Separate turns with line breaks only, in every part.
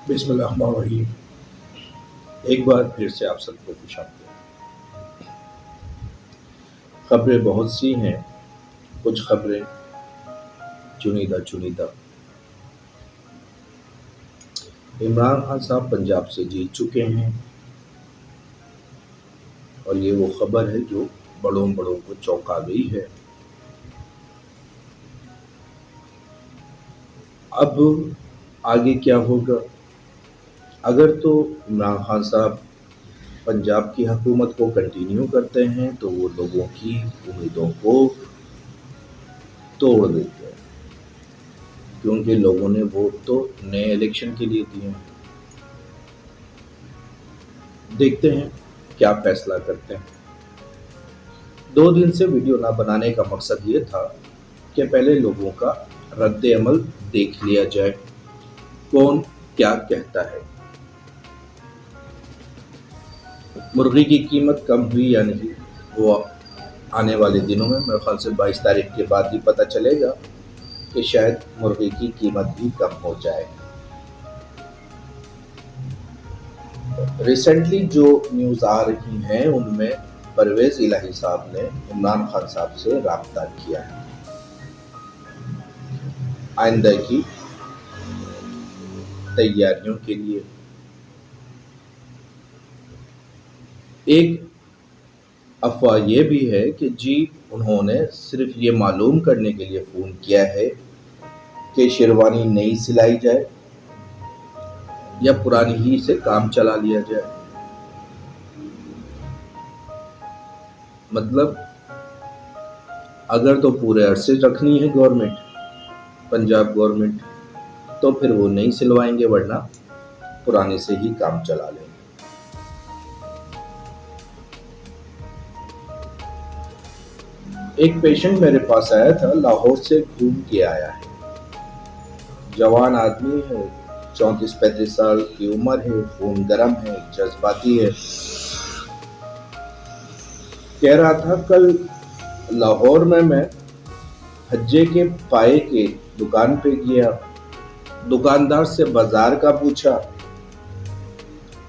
बिस्मिल्लाहिर्रहमानिर्रहीम। एक बार फिर से आप सबको खुशामदीद। खबरें बहुत सी हैं, कुछ खबरें चुनिंदा चुनिंदा। इमरान खान साहब पंजाब से जीत चुके हैं और ये वो खबर है जो बड़ों बड़ों को चौंका गई है। अब आगे क्या होगा? अगर तो इमरान खान साहब पंजाब की हुकूमत को कंटिन्यू करते हैं तो वो लोगों की उम्मीदों को तोड़ देते हैं, क्योंकि लोगों ने वोट तो नए इलेक्शन के लिए दिए हैं। देखते हैं क्या फैसला करते हैं। 2 दिन से वीडियो ना बनाने का मकसद ये था कि पहले लोगों का रद्द अमल देख लिया जाए, कौन क्या कहता है। मुर्गी की कीमत कम हुई या नहीं, वो आने वाले दिनों में मेरे ख्याल से 22 तारीख के बाद ही पता चलेगा कि शायद मुर्गी की कीमत भी कम हो जाए। रिसेंटली जो न्यूज़ आ रही हैं उनमें परवेज़ इलाही साहब ने इमरान खान साहब से राब्ता किया है आइंदा की तैयारियों के लिए। एक अफवाह ये भी है कि जी उन्होंने सिर्फ ये मालूम करने के लिए फ़ोन किया है कि शेरवानी नई सिलाई जाए या पुरानी ही से काम चला लिया जाए। मतलब अगर तो पूरे अरसे रखनी है गवर्नमेंट, पंजाब गवर्नमेंट, तो फिर वो नहीं सिलवाएंगे, वरना पुराने से ही काम चला लेंगे। एक पेशेंट मेरे पास आया था, लाहौर से घूम के आया है, जवान आदमी है, 34-35 साल की उम्र है, खून गर्म है, जज्बाती है। कह रहा था कल लाहौर में मैं हज्जे के पाए के दुकान पे गया, दुकानदार से बाजार का पूछा,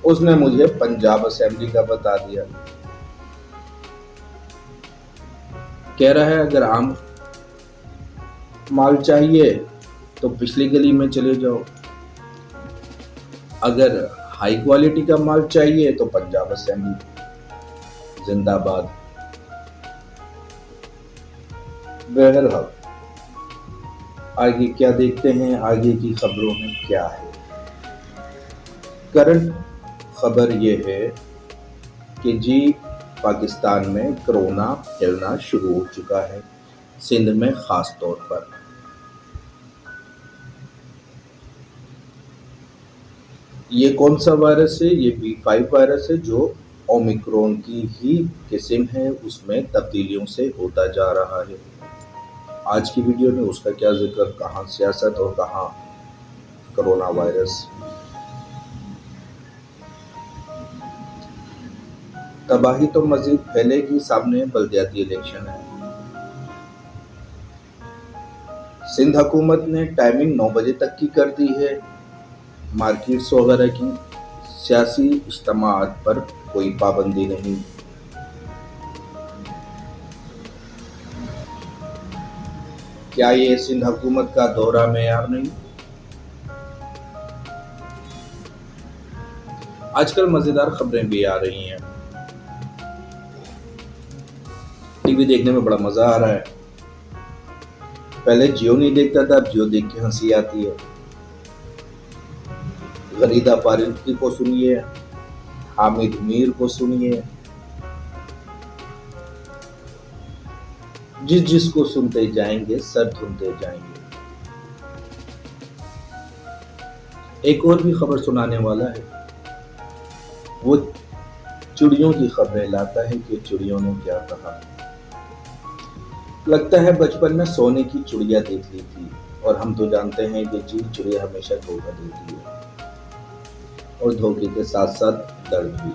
उसने मुझे पंजाब असेंबली का बता दिया। कह रहा है अगर आम माल चाहिए तो पिछली गली में चले जाओ, अगर हाई क्वालिटी का माल चाहिए तो पंजाब असेंबली जिंदाबाद। बहरहाल आगे क्या देखते हैं, आगे की खबरों में क्या है। करंट खबर ये है कि जी पाकिस्तान में कोरोना फैलना शुरू हो चुका है, सिंध में ख़ास तौर पर। ये कौन सा वायरस है? ये B5 वायरस है जो ओमिक्रॉन की ही किस्म है, उसमें तब्दीलियों से होता जा रहा है। आज की वीडियो में उसका क्या जिक्र, कहाँ सियासत और कहाँ कोरोना वायरस। तबाही तो मजीद फैलेगी, सामने बल्दियाती इलेक्शन है। सिंध हुकूमत ने टाइमिंग 9 बजे तक की कर दी है, मार्केट्स वगैरह की। सियासी इज्तिमाआत पर कोई पाबंदी नहीं। क्या ये सिंध हुकूमत का दौरा मेयार नहीं? आजकल मजेदार खबरें भी आ रही हैं, टीवी देखने में बड़ा मजा आ रहा है। पहले जियो नहीं देखता था, अब जियो देख के हंसी आती है। गरीदा फारूकी को सुनिए, हामिद मीर को सुनिए, जिसको सुनते जाएंगे सर धुनते जाएंगे। एक और भी खबर सुनाने वाला है, वो चिड़ियों की खबरें लाता है कि चिड़ियों ने क्या कहा। लगता है बचपन में सोने की चिड़िया देख ली थी, और हम तो जानते हैं कि जी चिड़िया हमेशा धोखा देती है, और धोखे के साथ साथ दर्द भी।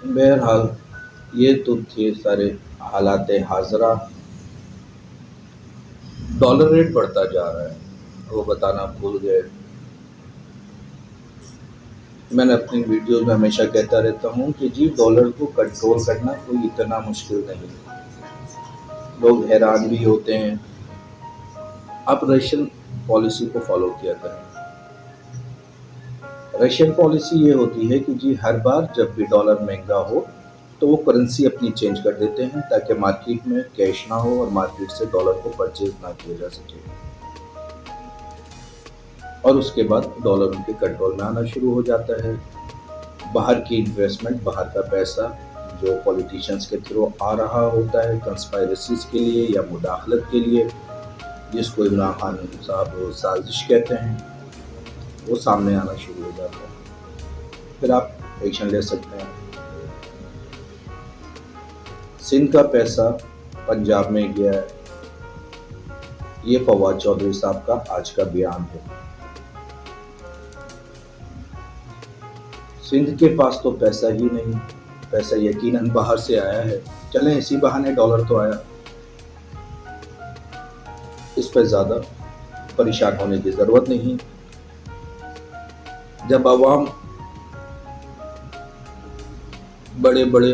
बहरहाल ये तो थे सारे हालात हाजरा। डॉलर रेट बढ़ता जा रहा है, वो बताना भूल गए। मैंने अपनी वीडियो में हमेशा कहता रहता हूँ कि जी डॉलर को कंट्रोल करना कोई इतना मुश्किल नहीं है। लोग हैरान भी होते हैं। आप रशियन पॉलिसी को फॉलो किया करें। रशियन पॉलिसी ये होती है कि जी हर बार जब भी डॉलर महंगा हो तो वो करेंसी अपनी चेंज कर देते हैं ताकि मार्केट में कैश ना हो और मार्केट से डॉलर को परचेज ना किया जा सके, और उसके बाद डॉलर उनके कंट्रोल में आना शुरू हो जाता है। बाहर की इन्वेस्टमेंट, बाहर का पैसा जो पॉलिटिशियंस के थ्रू आ रहा होता है कंस्पायरेसीज के लिए या मुदाखलत के लिए, जिसको इमरान खान साहब साजिश कहते हैं, वो सामने आना शुरू हो जाता है। फिर आप एक्शन ले सकते हैं। सिंध का पैसा पंजाब में गया है, ये फवाद चौधरी साहब का आज का बयान है। सिंध के पास तो पैसा ही नहीं, पैसा यकीनन बाहर से आया है। चलें इसी बहाने डॉलर तो आया, इस पर ज़्यादा परेशान होने की ज़रूरत नहीं। जब आवाम बड़े बड़े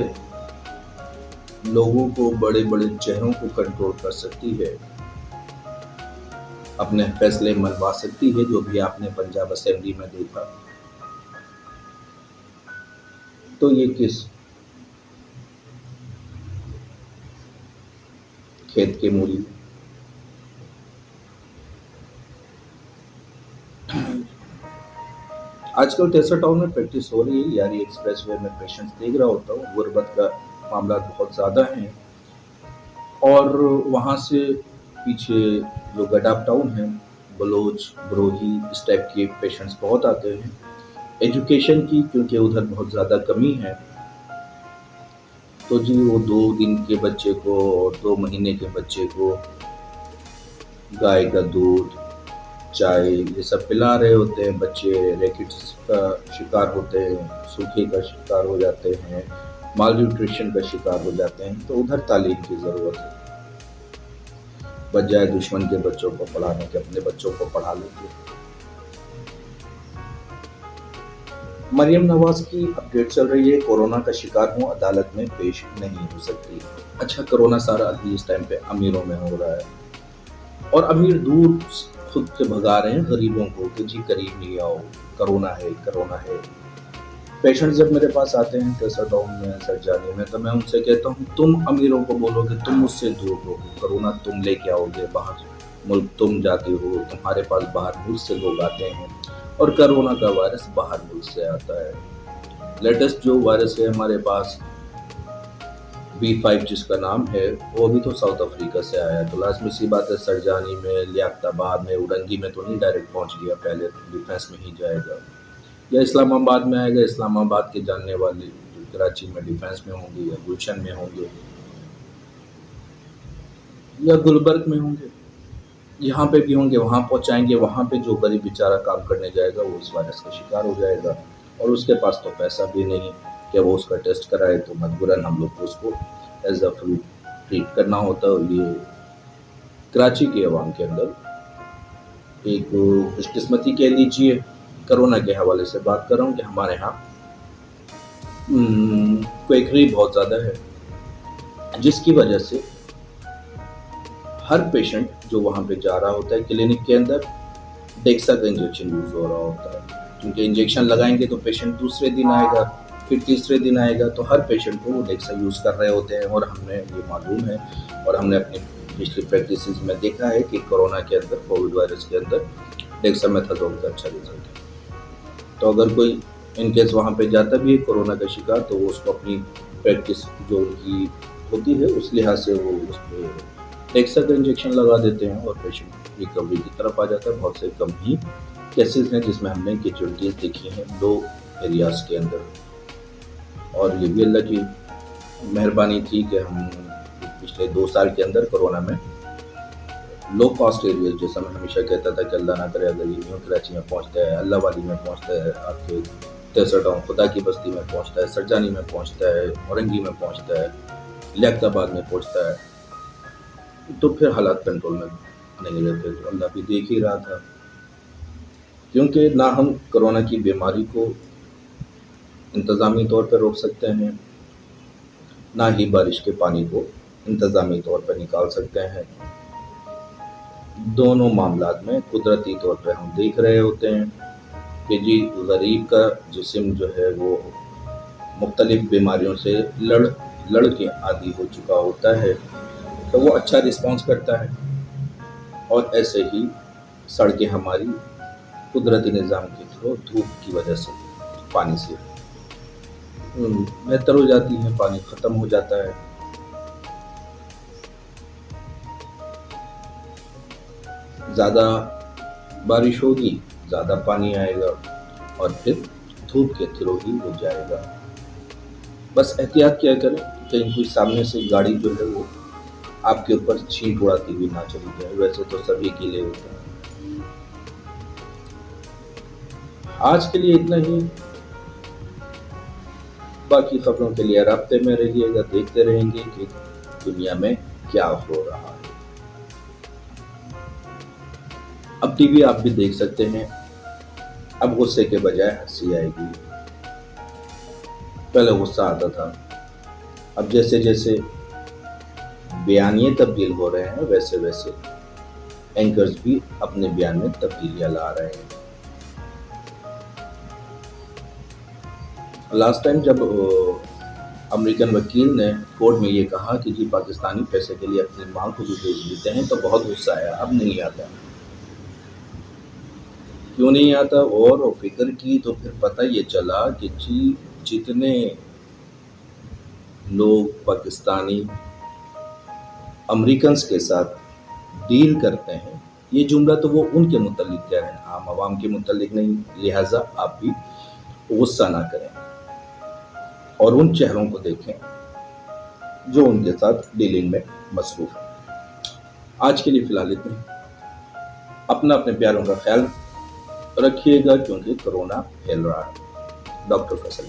लोगों को, बड़े बड़े चेहरों को कंट्रोल कर सकती है, अपने फैसले मनवा सकती है, जो भी आपने पंजाब असेंबली में देखा, तो ये किस खेत के मूली। आजकल टेसर टाउन में प्रैक्टिस हो रही है, यारी एक्सप्रेस वे में पेशेंट्स देख रहा होता हूँ, गुर्बत का मामला बहुत ज़्यादा हैं और वहाँ से पीछे जो गडाप टाउन है, बलोच, ब्रोही, इस टाइप के पेशेंट्स बहुत आते हैं। एजुकेशन की क्योंकि उधर बहुत ज़्यादा कमी है, तो जी वो 2 दिन के बच्चे को और 2 महीने के बच्चे को गाय का दूध, चाय ये सब पिला रहे होते हैं। बच्चे रैकेट्स का शिकार होते हैं, सूखे का शिकार हो जाते हैं, माल न्यूट्रिशन का शिकार हो जाते हैं। तो उधर तालीम की ज़रूरत है। बजाय दुश्मन के बच्चों को पढ़ाने के अपने बच्चों को पढ़ा लेते। मरियम नवाज की अपडेट चल रही है, कोरोना का शिकार हूँ, अदालत में पेश नहीं हो सकती। अच्छा, कोरोना सारा अभी इस टाइम पे अमीरों में हो रहा है और अमीर दूर खुद से भगा रहे हैं गरीबों को कि जी करीब नहीं आओ, कोरोना है, कोरोना है। पेशेंट जब मेरे पास आते हैं टेसर टाउन में, सर्जानी में, तो मैं उनसे कहता हूँ तुम अमीरों को बोलो कि तुम मुझसे दूर रहो, कोरोना तुम लेके आओगे, बाहर मुल्क तुम जाते हो, तुम्हारे पास बाहर मुल्क से लोग आते हैं और कोरोना का वायरस बाहर मुल्क से आता है। लेटेस्ट जो वायरस है हमारे पास B5 जिसका नाम है, वो भी तो साउथ अफ्रीका से आया है। तो लाजमी सी बात है सरजानी में, लियाकताबाद में, उरंगी में तो नहीं डायरेक्ट पहुंच गया, पहले डिफेंस में ही जाएगा या इस्लामाबाद में आएगा। इस्लामाबाद के जानने वाले जो कराची में डिफेंस में होंगे या गुलशन में होंगे या गुलबर्ग में होंगे, यहाँ पे भी होंगे, वहाँ पहुँचाएंगे। वहाँ पे जो गरीब बेचारा काम करने जाएगा वो इस वायरस का शिकार हो जाएगा और उसके पास तो पैसा भी नहीं कि वो उसका टेस्ट कराए, तो मजबूरन हम लोग को उसको एज अ फ्लू ट्रीट करना होता है। ये कराची के अवाम के अंदर एक खुशकिस्मती कह लीजिए, कोरोना के हवाले से बात कर रहा हूँ कि हमारे यहाँ क्वेकरी बहुत ज़्यादा है, जिसकी वजह से हर पेशेंट जो वहाँ पे जा रहा होता है क्लिनिक के अंदर, डेक्सा का इंजेक्शन यूज़ हो रहा होता है। क्योंकि इंजेक्शन लगाएंगे तो पेशेंट दूसरे दिन आएगा, फिर तीसरे दिन आएगा, तो हर पेशेंट को वो डेक्सा यूज़ कर रहे होते हैं। और हमें ये मालूम है और हमने अपनी पिछली प्रैक्टिस में देखा है कि कोरोना के अंदर, कोविड वायरस के अंदर डेक्सामेथासोन का अच्छा रिजल्ट है। तो अगर कोई इनकेस वहाँ पे जाता भी है कोरोना का शिकार, तो वो उसको अपनी प्रैक्टिस जो उनकी होती है उस लिहाज से वो उस पर डेक्सा का इंजेक्शन लगा देते हैं और पेशेंट रिकवरी की तरफ आ जाता है। बहुत से कम ही केसेस हैं जिसमें हमने कैजुअल्टीज देखी हैं 2 एरियाज़ के अंदर, और ये भी अल्लाह की मेहरबानी थी कि हम पिछले 2 साल के अंदर कोरोना में लो कॉस्ट एरियाज, जैसा मैं हमेशा कहता था कि अल्लाह ना करे अगर ये न्यू कराची में पहुँचता है, अल्लाह वाली में पहुँचता है, आपके टेसर टाउन खुदा की बस्ती में पहुँचता है, सरजानी में पहुँचता है, औरंगी में पहुँचता है, लियाकताबाद में पहुँचता है, तो फिर हालात कंट्रोल में नहीं रहते तो अल्लाह भी देख ही रहा था, क्योंकि ना हम कोरोना की बीमारी को इंतज़ामी तौर पर रोक सकते हैं, ना ही बारिश के पानी को इंतज़ामी तौर पर निकाल सकते हैं। दोनों मामलात में कुदरती तौर पर हम देख रहे होते हैं कि जी गरीब का जिस्म जो है वो मुख्तलिफ बीमारियों से लड़ के आदी हो चुका होता है, तो वो अच्छा रिस्पॉन्स करता है। और ऐसे ही सड़कें हमारी कुदरती निज़ाम के थ्रू धूप की वजह से पानी से बेहतर हो जाती है, पानी ख़त्म हो जाता है। ज़्यादा बारिश होगी, ज़्यादा पानी आएगा और फिर धूप के थ्रू ही हो जाएगा। बस एहतियात क्या करें, कहीं कोई सामने से गाड़ी जो है वो आपके ऊपर छींट उड़ाती हुई ना चली जाए। वैसे तो सभी गीले होते हैं। आज के लिए इतना ही। बाकी खबरों के लिए राब्ते में रहिएगा, देखते रहेंगे कि दुनिया में क्या हो रहा है। अब टीवी आप भी देख सकते हैं। अब गुस्से के बजाय हंसी आएगी। पहले गुस्सा आता था, अब जैसे जैसे बयानिए तब्दील हो रहे हैं वैसे वैसे एंकर्स भी अपने बयान में तब्दीलियां ला रहे हैं। लास्ट टाइम जब अमेरिकन वकील ने कोर्ट में ये कहा कि जी पाकिस्तानी पैसे के लिए अपनी माँ को भी भेज देते हैं, तो बहुत गुस्सा आया। अब नहीं आता। क्यों नहीं आता? और फिक्र की तो फिर पता ये चला कि जी जितने लोग पाकिस्तानी अमेरिकन्स के साथ डील करते हैं, ये जुमला तो वो उनके मुतल्लिक कह रहे हैं, आम आवाम के मुतल्लिक नहीं। लिहाजा आप भी गुस्सा ना करें और उन चेहरों को देखें जो उनके साथ डीलिंग में मसरूफ है। आज के लिए फ़िलहाल इतना ही। अपने प्यारों का ख्याल रखिएगा, क्योंकि कोरोना फैल रहा है। डॉक्टर फैसल।